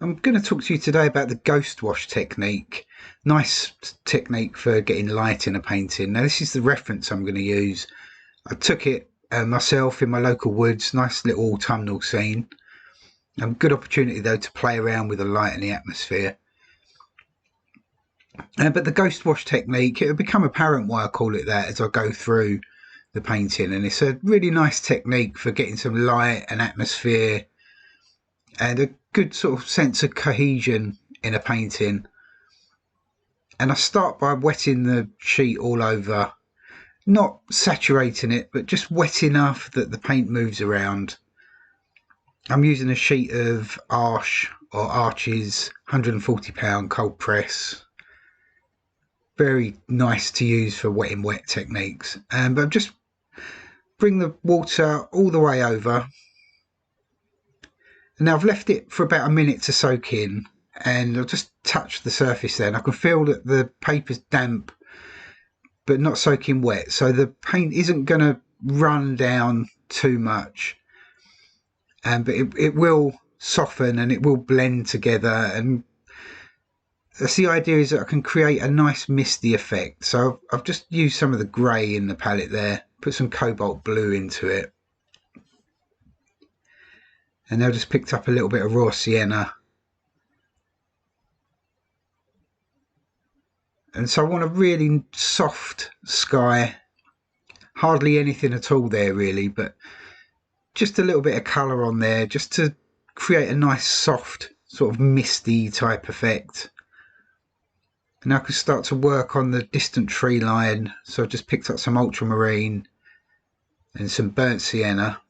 I'm going to talk to you today about the ghost wash technique. Nice technique for getting light in a painting. Now this is the reference I'm going to use. I took it myself in my local woods, nice little autumnal scene. Good opportunity though to play around with the light and the atmosphere. But the ghost wash technique, it'll become apparent why I call it that as I go through the painting, and it's a really nice technique for getting some light and atmosphere and a good sort of sense of cohesion in a painting. And I start by wetting the sheet all over, not saturating it, but just wet enough that the paint moves around. I'm using a sheet of Arches 140-pound cold press. Very nice to use for wet in wet techniques. But just bring the water all the way over. And now I've left it for about a minute to soak in, and I'll just touch the surface there, and I can feel that the paper's damp but not soaking wet, so the paint isn't going to run down too much, but it will soften and it will blend together. And that's the idea, is that I can create a nice misty effect. So I've just used some of the grey in the palette there, put some cobalt blue into it. And now just picked up a little bit of raw sienna. And so I want a really soft sky, hardly anything at all there really, but just a little bit of colour on there just to create a nice soft sort of misty type effect. And now I can start to work on the distant tree line. So I've just picked up some ultramarine and some burnt sienna.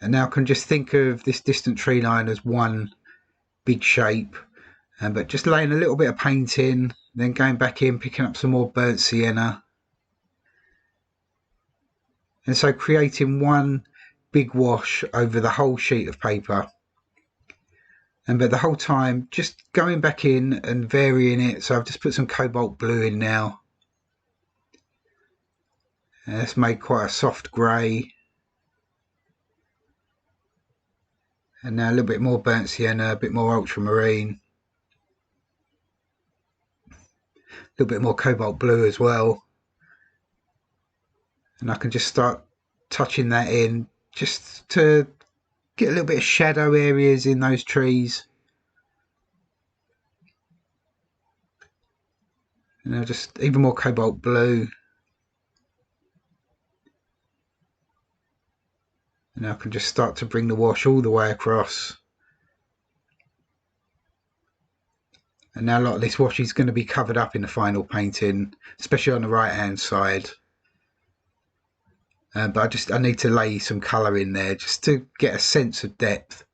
And now I can just think of this distant tree line as one big shape, but just laying a little bit of paint in, then going back in, picking up some more burnt sienna. And so creating one big wash over the whole sheet of paper. But the whole time just going back in and varying it. So I've just put some cobalt blue in now. And that's made quite a soft grey. And now a little bit more burnt sienna, a bit more ultramarine. A little bit more cobalt blue as well. And I can just start touching that in just to get a little bit of shadow areas in those trees. And now just even more cobalt blue. And I can just start to bring the wash all the way across. And now a lot of this wash is going to be covered up in the final painting, especially on the right hand side. But I need to lay some colour in there just to get a sense of depth.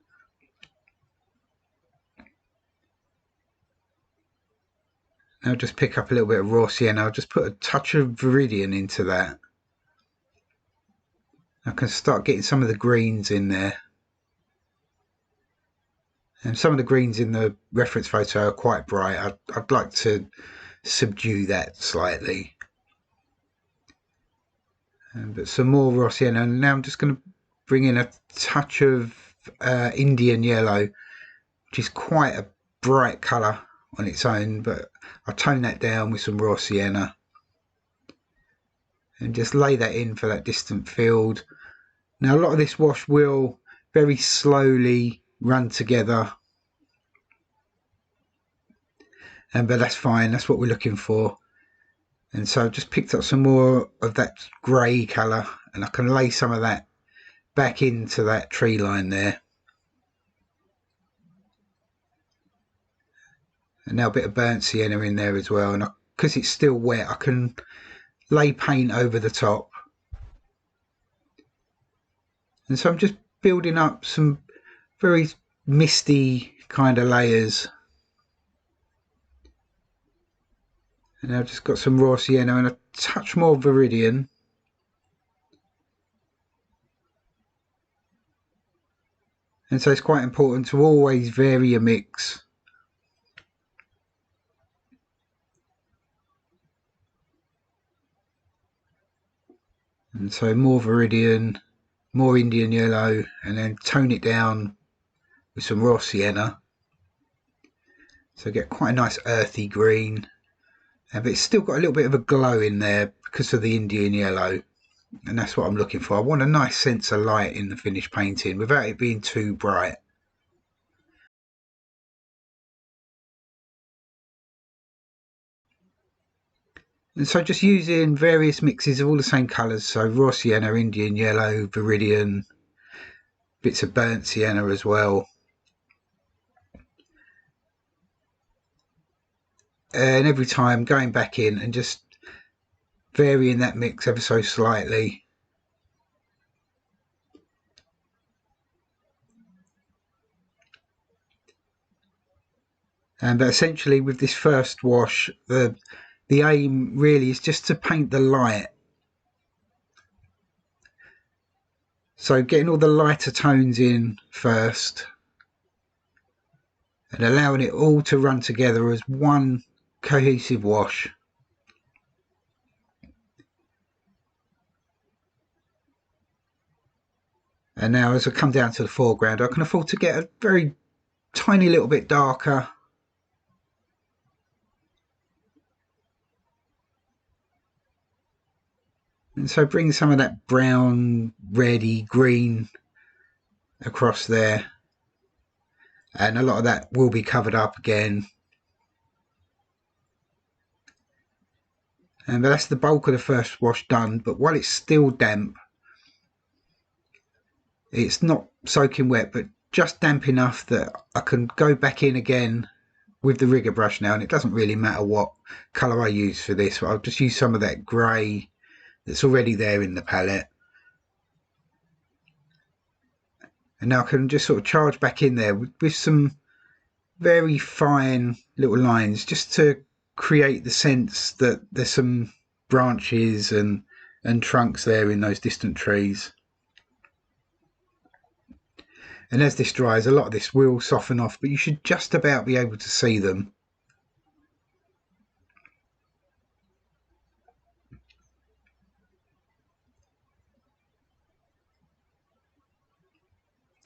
Now just pick up a little bit of raw sienna. I'll just put a touch of viridian into that. I can start getting some of the greens in there. And some of the greens in the reference photo are quite bright. I'd like to subdue that slightly. But some more raw sienna. And now I'm just going to bring in a touch of Indian yellow, which is quite a bright colour on its own, but I'll tone that down with some raw sienna. And just lay that in for that distant field. Now a lot of this wash will very slowly run together, but that's fine, that's what we're looking for. And so I've just picked up some more of that grey colour, and I can lay some of that back into that tree line there. And now a bit of burnt sienna in there as well, and because it's still wet, I can lay paint over the top. And so I'm just building up some very misty kind of layers. And I've just got some raw sienna and a touch more viridian. And so it's quite important to always vary your mix. And so more viridian, more Indian yellow, and then tone it down with some raw sienna. So get quite a nice earthy green, but it's still got a little bit of a glow in there because of the Indian yellow, and that's what I'm looking for. I want a nice sense of light in the finished painting without it being too bright. And so just using various mixes of all the same colours, so raw sienna, Indian yellow, viridian, bits of burnt sienna as well. And every time going back in and just varying that mix ever so slightly. But essentially with this first wash, the aim really is just to paint the light. So getting all the lighter tones in first and allowing it all to run together as one cohesive wash. And now as I come down to the foreground, I can afford to get a very tiny little bit darker. And so bring some of that brown, reddy, green across there. And a lot of that will be covered up again. But that's the bulk of the first wash done. But while it's still damp, it's not soaking wet, but just damp enough that I can go back in again with the rigger brush now. And it doesn't really matter what colour I use for this. I'll just use some of that grey that's already there in the palette. And now I can just sort of charge back in there with some very fine little lines just to create the sense that there's some branches and trunks there in those distant trees. And as this dries, a lot of this will soften off, but you should just about be able to see them.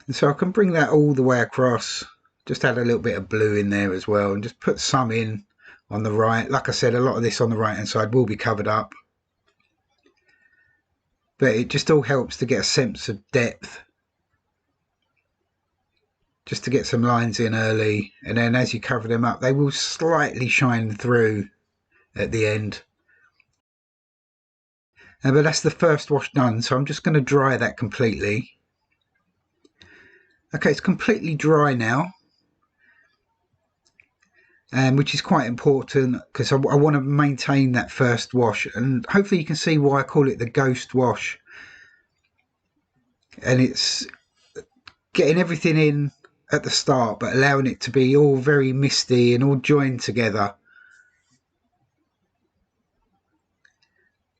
And so I can bring that all the way across, just add a little bit of blue in there as well, and just put some in on the right. Like I said, a lot of this on the right hand side will be covered up, but it just all helps to get a sense of depth, just to get some lines in early, and then as you cover them up they will slightly shine through at the end. But that's the first wash done, so I'm just going to dry that completely. Okay, it's completely dry now, which is quite important because I want to maintain that first wash, and hopefully you can see why I call it the ghost wash. And it's getting everything in at the start but allowing it to be all very misty and all joined together.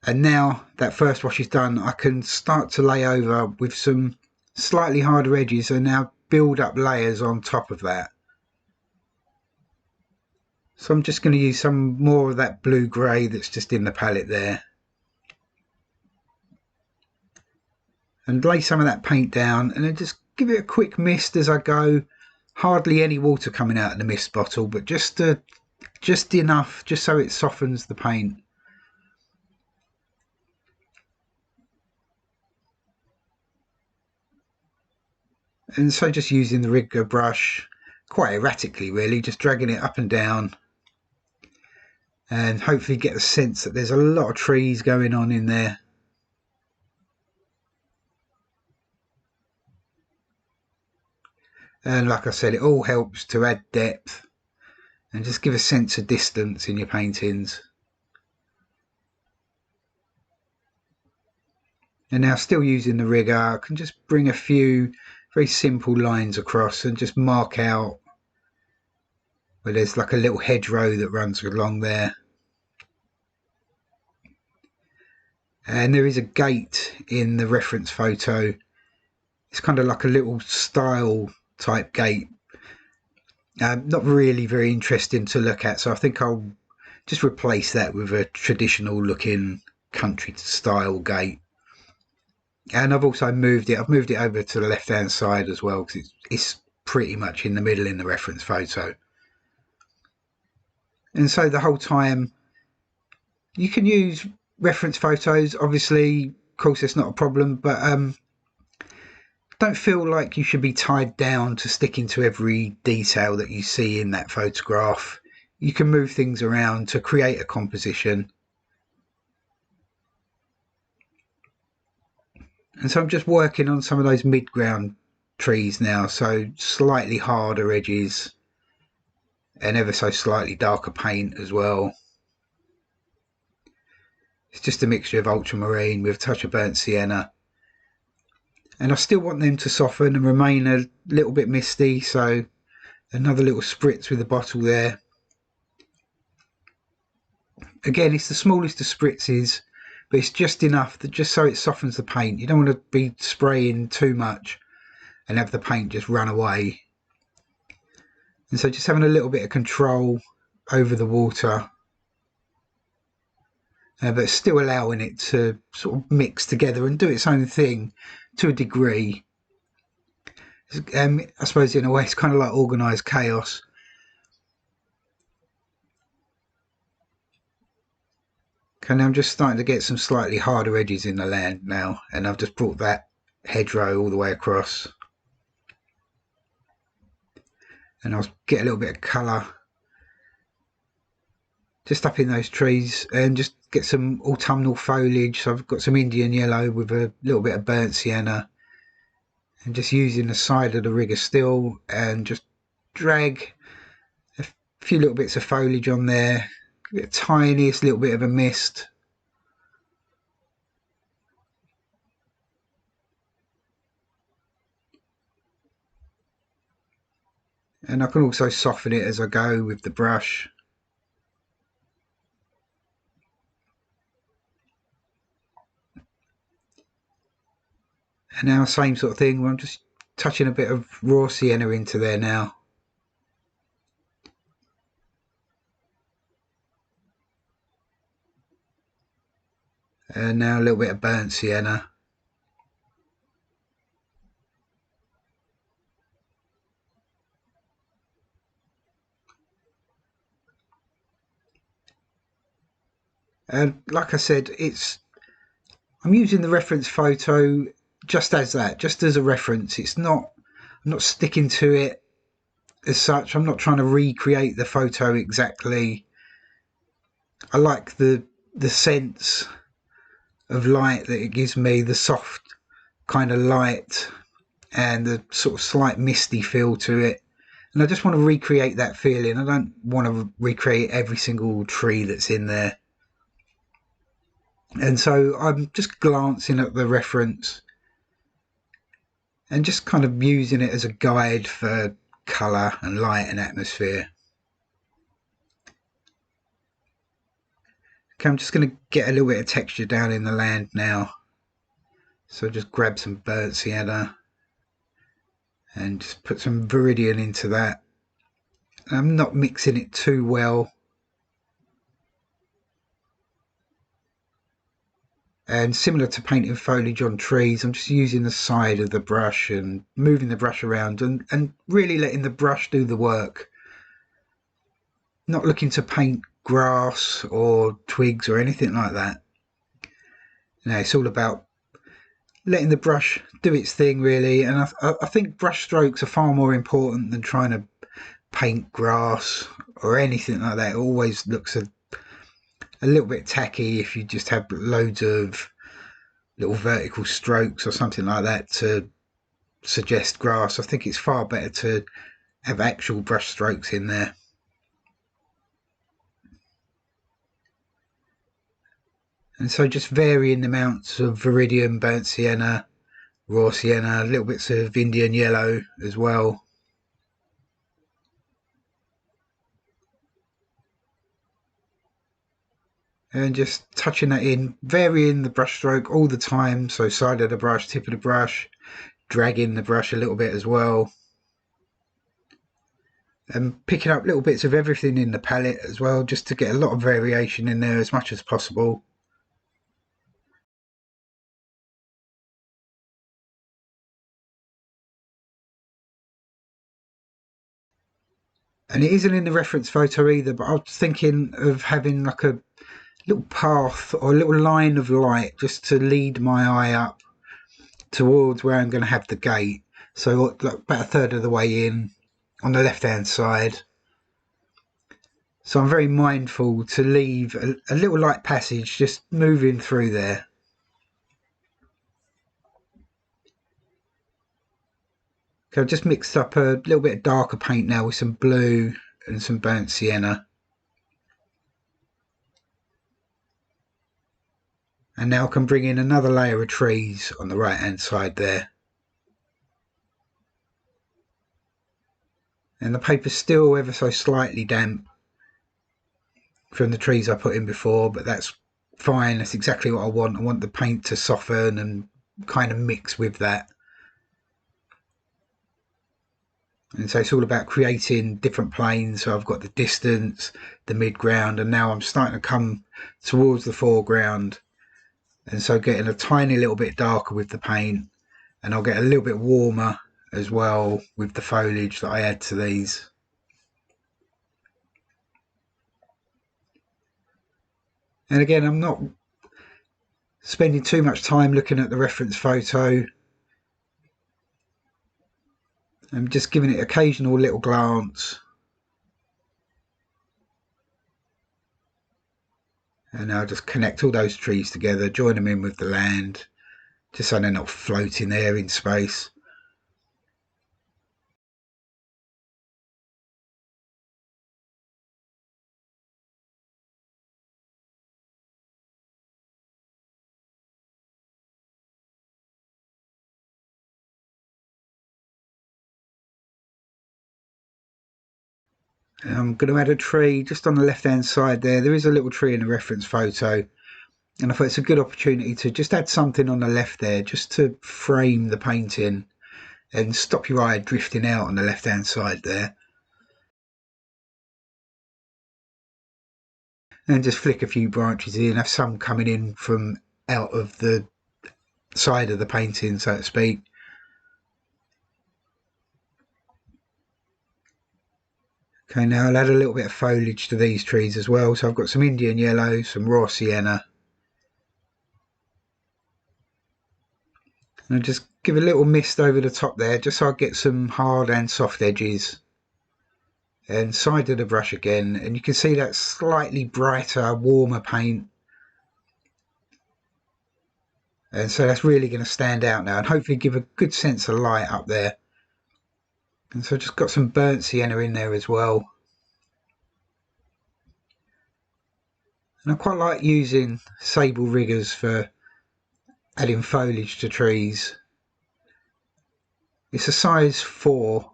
And now that first wash is done, I can start to lay over with some slightly harder edges and now build up layers on top of that. So I'm just going to use some more of that blue grey that's just in the palette there, and lay some of that paint down, and then just give it a quick mist as I go. Hardly any water coming out of the mist bottle, but just enough, just so it softens the paint. And so just using the rigger brush quite erratically really, just dragging it up and down, and hopefully get the sense that there's a lot of trees going on in there. And like I said, it all helps to add depth and just give a sense of distance in your paintings. And now, still using the rigger, I can just bring a few very simple lines across and just mark out where there's like a little hedgerow that runs along there. And there is a gate in the reference photo. It's kind of like a little style type gate. Not really very interesting to look at, so I think I'll just replace that with a traditional looking country style gate. And I've also moved it. I've moved it over to the left-hand side as well because it's pretty much in the middle in the reference photo. And so the whole time you can use reference photos. Obviously, of course, it's not a problem, but don't feel like you should be tied down to sticking to every detail that you see in that photograph. You can move things around to create a composition. And so I'm just working on some of those midground trees now, so slightly harder edges and ever so slightly darker paint as well. It's just a mixture of ultramarine with a touch of burnt sienna. And I still want them to soften and remain a little bit misty, so another little spritz with the bottle there. Again, it's the smallest of spritzes, but it's just enough that just so it softens the paint. You don't want to be spraying too much and have the paint just run away. And so just having a little bit of control over the water, but still allowing it to sort of mix together and do its own thing to a degree. I suppose in a way it's kind of like organised chaos. Okay, now I'm just starting to get some slightly harder edges in the land now, and I've just brought that hedgerow all the way across. And I'll get a little bit of colour just up in those trees and just get some autumnal foliage. So I've got some Indian yellow with a little bit of burnt sienna, and just using the side of the rigger still and just drag a few little bits of foliage on there, the tiniest little bit of a mist. And I can also soften it as I go with the brush. And now same sort of thing where I'm just touching a bit of raw sienna into there now. And now a little bit of burnt sienna. And like I said, I'm using the reference photo just as that, just as a reference. I'm not sticking to it as such. I'm not trying to recreate the photo exactly. I like the sense of light that it gives me, the soft kind of light and the sort of slight misty feel to it. And I just want to recreate that feeling. I don't want to recreate every single tree that's in there. And so I'm just glancing at the reference and just kind of using it as a guide for colour and light and atmosphere. Okay, I'm just going to get a little bit of texture down in the land now. So just grab some burnt sienna and just put some viridian into that. I'm not mixing it too well. And similar to painting foliage on trees, I'm just using the side of the brush and moving the brush around and really letting the brush do the work. Not looking to paint grass or twigs or anything like that. No, it's all about letting the brush do its thing, really. And I think brush strokes are far more important than trying to paint grass or anything like that. It always looks a little bit tacky if you just have loads of little vertical strokes or something like that to suggest grass. I think it's far better to have actual brush strokes in there. And so just varying the amounts of viridian, burnt sienna, raw sienna, little bits of Indian yellow as well. And just touching that in, varying the brush stroke all the time. So side of the brush, tip of the brush, dragging the brush a little bit as well. And picking up little bits of everything in the palette as well, just to get a lot of variation in there as much as possible. And it isn't in the reference photo either, but I was thinking of having like a little path or a little line of light just to lead my eye up towards where I'm going to have the gate. So like about a third of the way in on the left hand side. So I'm very mindful to leave a little light passage just moving through there. So I've just mixed up a little bit of darker paint now with some blue and some burnt sienna. And now I can bring in another layer of trees on the right hand side there. And the paper's still ever so slightly damp from the trees I put in before, but that's fine. That's exactly what I want. I want the paint to soften and kind of mix with that. And so it's all about creating different planes. So I've got the distance, the midground, and now I'm starting to come towards the foreground. And so getting a tiny little bit darker with the paint, and I'll get a little bit warmer as well with the foliage that I add to these. And again, I'm not spending too much time looking at the reference photo. I'm just giving it occasional little glance. And I'll just connect all those trees together, join them in with the land, just so they're not floating there in space. I'm going to add a tree just on the left hand side there. There is a little tree in the reference photo, and I thought it's a good opportunity to just add something on the left there just to frame the painting and stop your eye drifting out on the left hand side there. And just flick a few branches in, have some coming in from out of the side of the painting, so to speak. Okay, now I'll add a little bit of foliage to these trees as well. So I've got some Indian yellow, some raw sienna. And I'll just give a little mist over the top there, just so I get some hard and soft edges. And side of the brush again, and you can see that slightly brighter, warmer paint. And so that's really going to stand out now and hopefully give a good sense of light up there. And so I've just got some burnt sienna in there as well. And I quite like using sable riggers for adding foliage to trees. It's a size 4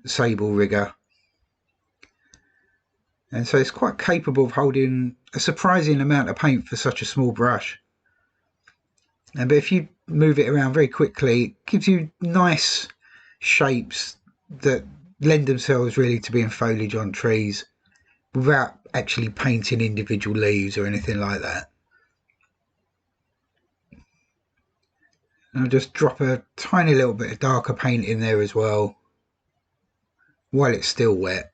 sable rigger. And so it's quite capable of holding a surprising amount of paint for such a small brush. But if you move it around very quickly, it gives you nice shapes that lend themselves really to being foliage on trees without actually painting individual leaves or anything like that. And I'll just drop a tiny little bit of darker paint in there as well while it's still wet.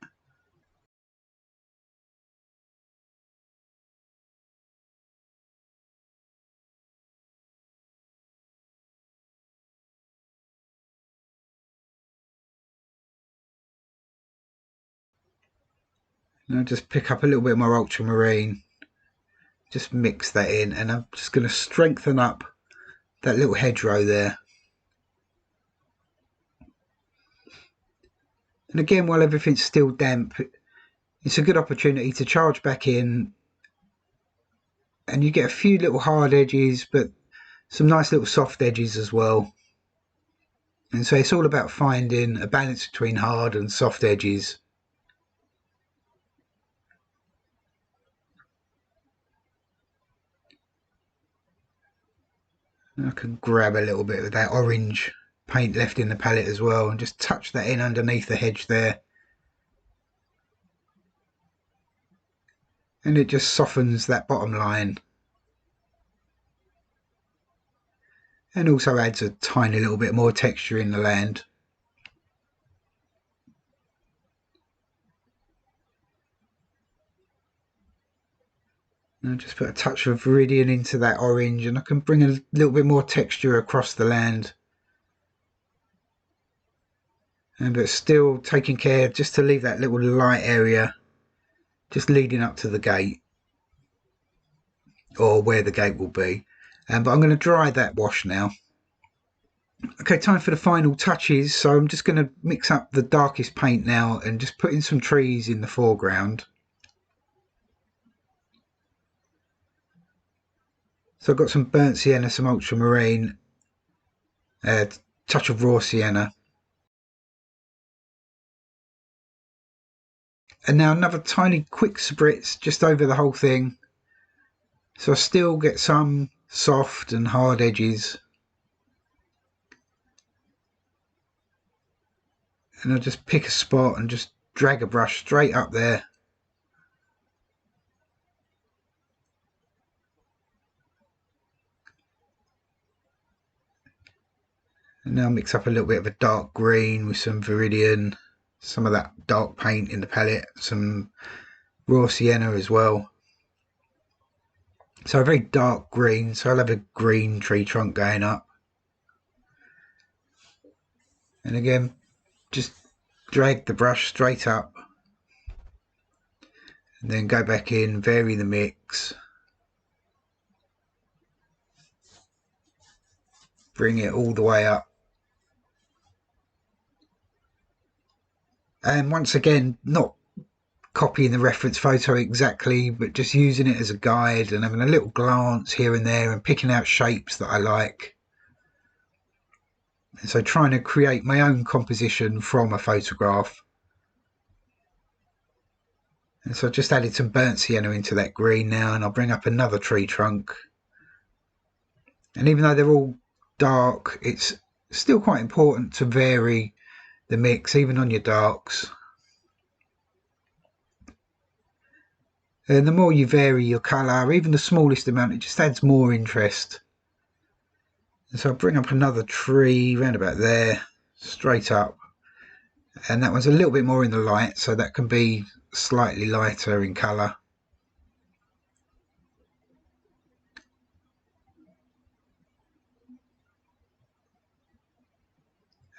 And I'll just pick up a little bit more ultramarine, just mix that in, and I'm just going to strengthen up that little hedgerow there. And again, while everything's still damp, it's a good opportunity to charge back in, and you get a few little hard edges, but some nice little soft edges as well. And so it's all about finding a balance between hard and soft edges. I can grab a little bit of that orange paint left in the palette as well and just touch that in underneath the hedge there. And it just softens that bottom line. And also adds a tiny little bit more texture in the land. And I'll just put a touch of Viridian into that orange, and I can bring a little bit more texture across the land. But still taking care just to leave that little light area just leading up to the gate, or where the gate will be. But I'm going to dry that wash now. Okay, time for the final touches. So I'm just going to mix up the darkest paint now and just put in some trees in the foreground. So I've got some burnt sienna, some ultramarine, a touch of raw sienna. And now another tiny quick spritz just over the whole thing. So I still get some soft and hard edges. And I'll just pick a spot and just drag a brush straight up there. And now mix up a little bit of a dark green with some Viridian, some of that dark paint in the palette, some raw sienna as well. So a very dark green, so I'll have a green tree trunk going up. And again, just drag the brush straight up. And then go back in, vary the mix. Bring it all the way up. And once again, not copying the reference photo exactly, but just using it as a guide and having a little glance here and there and picking out shapes that I like. And so trying to create my own composition from a photograph. And so I just added some burnt sienna into that green now, and I'll bring up another tree trunk. And even though they're all dark, it's still quite important to vary the mix, even on your darks. And the more you vary your colour, even the smallest amount, it just adds more interest. And so I'll bring up another tree round about there, straight up. And that one's a little bit more in the light, so that can be slightly lighter in colour.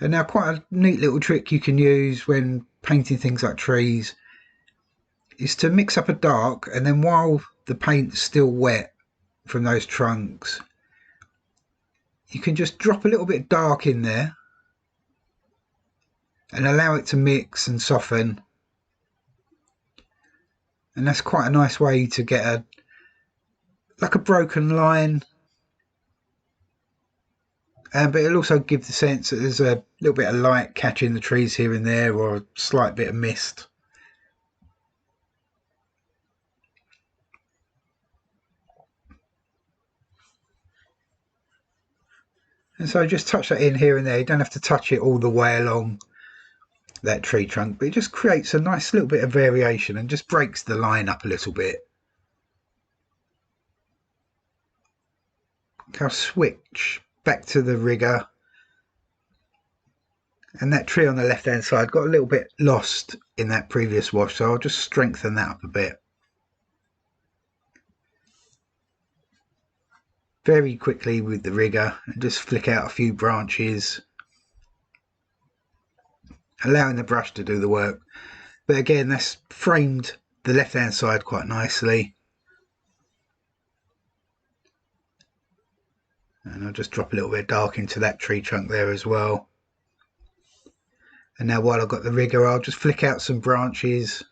And now quite a neat little trick you can use when painting things like trees is to mix up a dark, and then while the paint's still wet from those trunks, you can just drop a little bit dark in there and allow it to mix and soften. And that's quite a nice way to get like a broken line. But it'll also give the sense that there's a little bit of light catching the trees here and there, or a slight bit of mist. And so just touch that in here and there. You don't have to touch it all the way along that tree trunk, but it just creates a nice little bit of variation and just breaks the line up a little bit. I'll switch back to the rigger, and that tree on the left hand side got a little bit lost in that previous wash, so I'll just strengthen that up a bit. Very quickly with the rigger and just flick out a few branches, allowing the brush to do the work. But again, that's framed the left hand side quite nicely. And I'll just drop a little bit of dark into that tree trunk there as well. And now while I've got the rigger, I'll just flick out some branches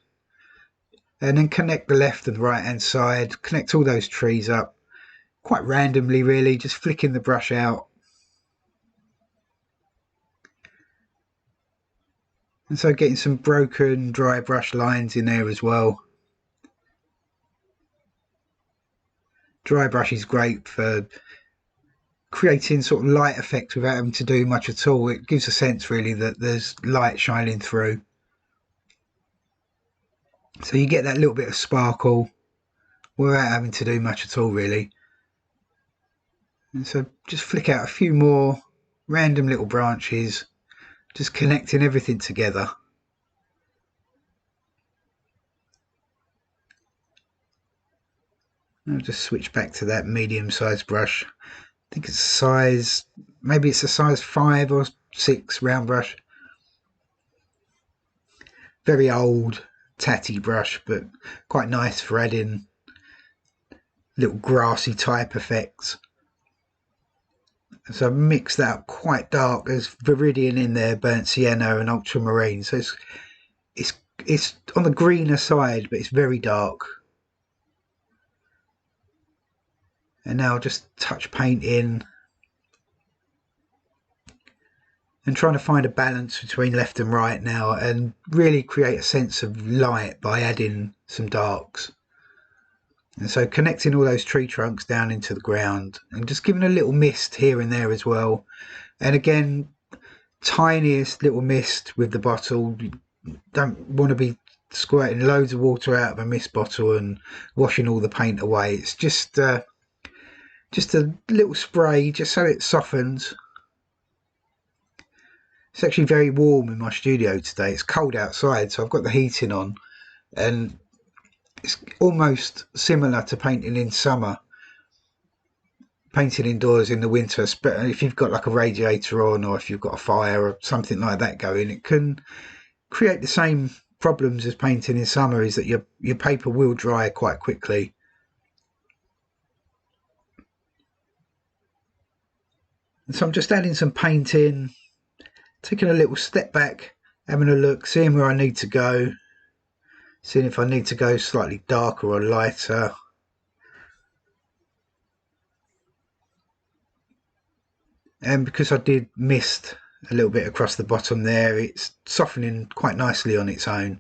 and then connect the left and the right hand side, connect all those trees up quite randomly really, just flicking the brush out. And so getting some broken dry brush lines in there as well. Dry brush is great for creating sort of light effect without having to do much at all. It gives a sense really that there's light shining through. So you get that little bit of sparkle without having to do much at all really. And so just flick out a few more random little branches, just connecting everything together. I'll just switch back to that medium-sized brush. I think it's a size, maybe it's a size 5 or 6 round brush. Very old, tatty brush, but quite nice for adding little grassy type effects. So I mixed that up quite dark. There's Viridian in there, burnt sienna and ultramarine. So it's on the greener side, but it's very dark. And now I'll just touch paint in and trying to find a balance between left and right now and really create a sense of light by adding some darks. And so connecting all those tree trunks down into the ground and just giving a little mist here and there as well. And again, tiniest little mist with the bottle. You don't want to be squirting loads of water out of a mist bottle and washing all the paint away. It's just a little spray just so it softens. It's actually very warm in my studio today. It's cold outside, so I've got the heating on, and it's almost similar to painting in summer. Painting indoors in the winter, but if you've got like a radiator on or if you've got a fire or something like that going, it can create the same problems as painting in summer, is that your paper will dry quite quickly. And so I'm just adding some paint in, taking a little step back, having a look, seeing where I need to go, seeing if I need to go slightly darker or lighter. And because I did mist a little bit across the bottom there, it's softening quite nicely on its own.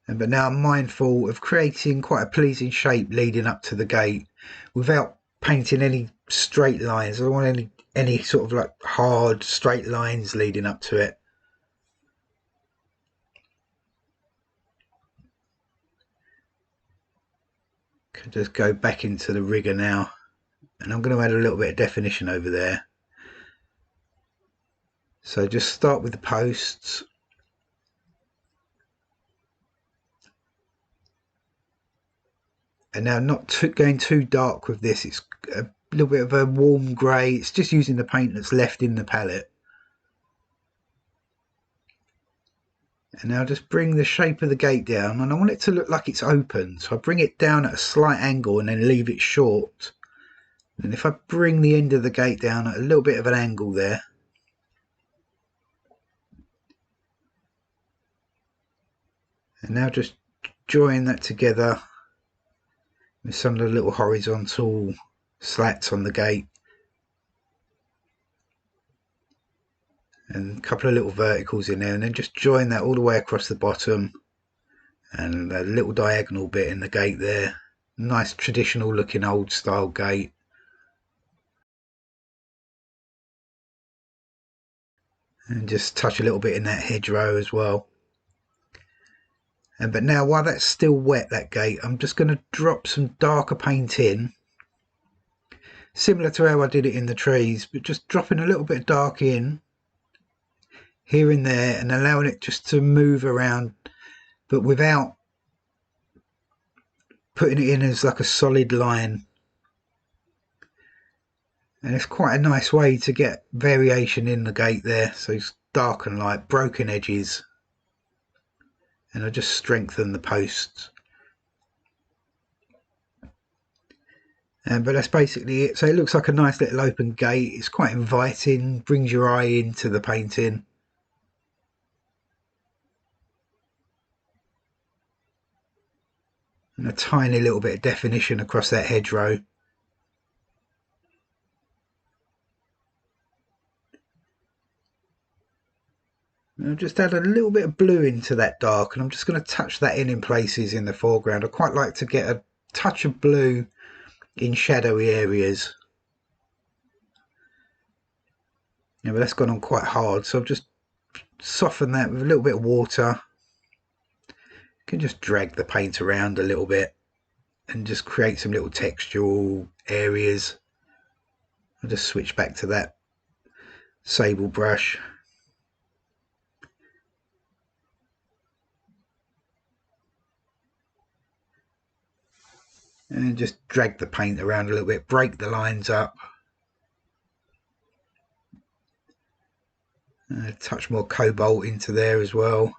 But now I'm mindful of creating quite a pleasing shape leading up to the gate without painting any straight lines. I don't want any sort of like hard straight lines leading up to it. Could just go back into the rigger now, and I'm going to add a little bit of definition over there. So just start with the posts. And now not going too dark with this. It's a little bit of a warm grey. It's just using the paint that's left in the palette. And now just bring the shape of the gate down, and I want it to look like it's open, so I bring it down at a slight angle and then leave it short. And if I bring the end of the gate down at a little bit of an angle there, and now just join that together with some of the little horizontal slats on the gate, and a couple of little verticals in there, and then just join that all the way across the bottom, and a little diagonal bit in the gate there. Nice traditional looking old style gate. And just touch a little bit in that hedgerow as well. But now while that's still wet, that gate, I'm just going to drop some darker paint in, similar to how I did it in the trees, but just dropping a little bit of dark in here and there and allowing it just to move around, but without putting it in as like a solid line. And it's quite a nice way to get variation in the gate there. So it's dark and light, broken edges, and I just strengthen the posts. But that's basically it. So it looks like a nice little open gate. It's quite inviting, brings your eye into the painting. And a tiny little bit of definition across that hedgerow. I'll just add a little bit of blue into that dark, and I'm just going to touch that in places in the foreground. I quite like to get a touch of blue in shadowy areas. Yeah, but that's gone on quite hard, so I've just softened that with a little bit of water. You can just drag the paint around a little bit and just create some little textural areas. I'll just switch back to that sable brush. and just drag the paint around a little bit, break the lines up. A touch more cobalt into there as well.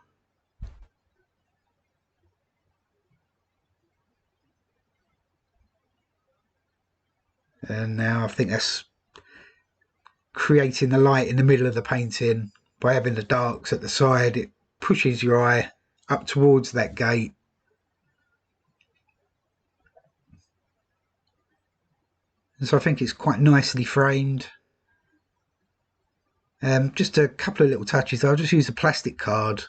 And now I think that's creating the light in the middle of the painting. By having the darks at the side, it pushes your eye up towards that gate. And so I think it's quite nicely framed. Just a couple of little touches. I'll just use a plastic card,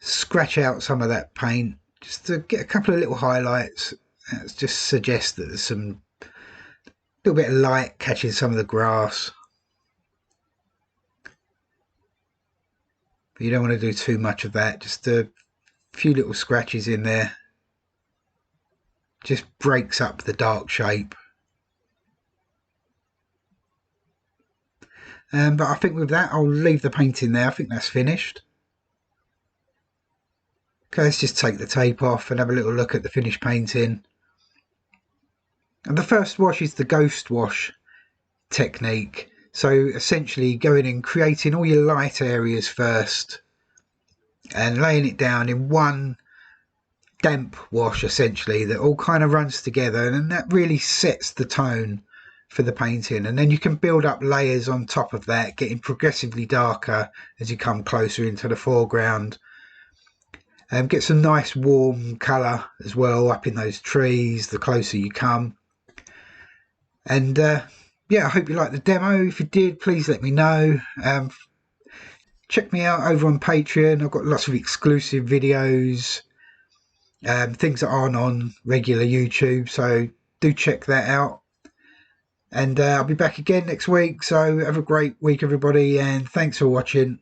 scratch out some of that paint, just to get a couple of little highlights. That just suggests that there's some little bit of light catching some of the grass. But you don't want to do too much of that. Just a few little scratches in there. Just breaks up the dark shape. But I think with that, I'll leave the painting there. I think that's finished. Okay, let's just take the tape off and have a little look at the finished painting. And the first wash is the ghost wash technique. So essentially going and creating all your light areas first and laying it down in one damp wash, essentially, that all kind of runs together, and that really sets the tone for the painting. And then you can build up layers on top of that, getting progressively darker as you come closer into the foreground. Get some nice warm colour as well up in those trees the closer you come. And yeah, I hope you liked the demo. If you did, please let me know. Check me out over on Patreon. I've got lots of exclusive videos, things that aren't on regular YouTube, so do check that out. And I'll be back again next week, so have a great week everybody, and thanks for watching.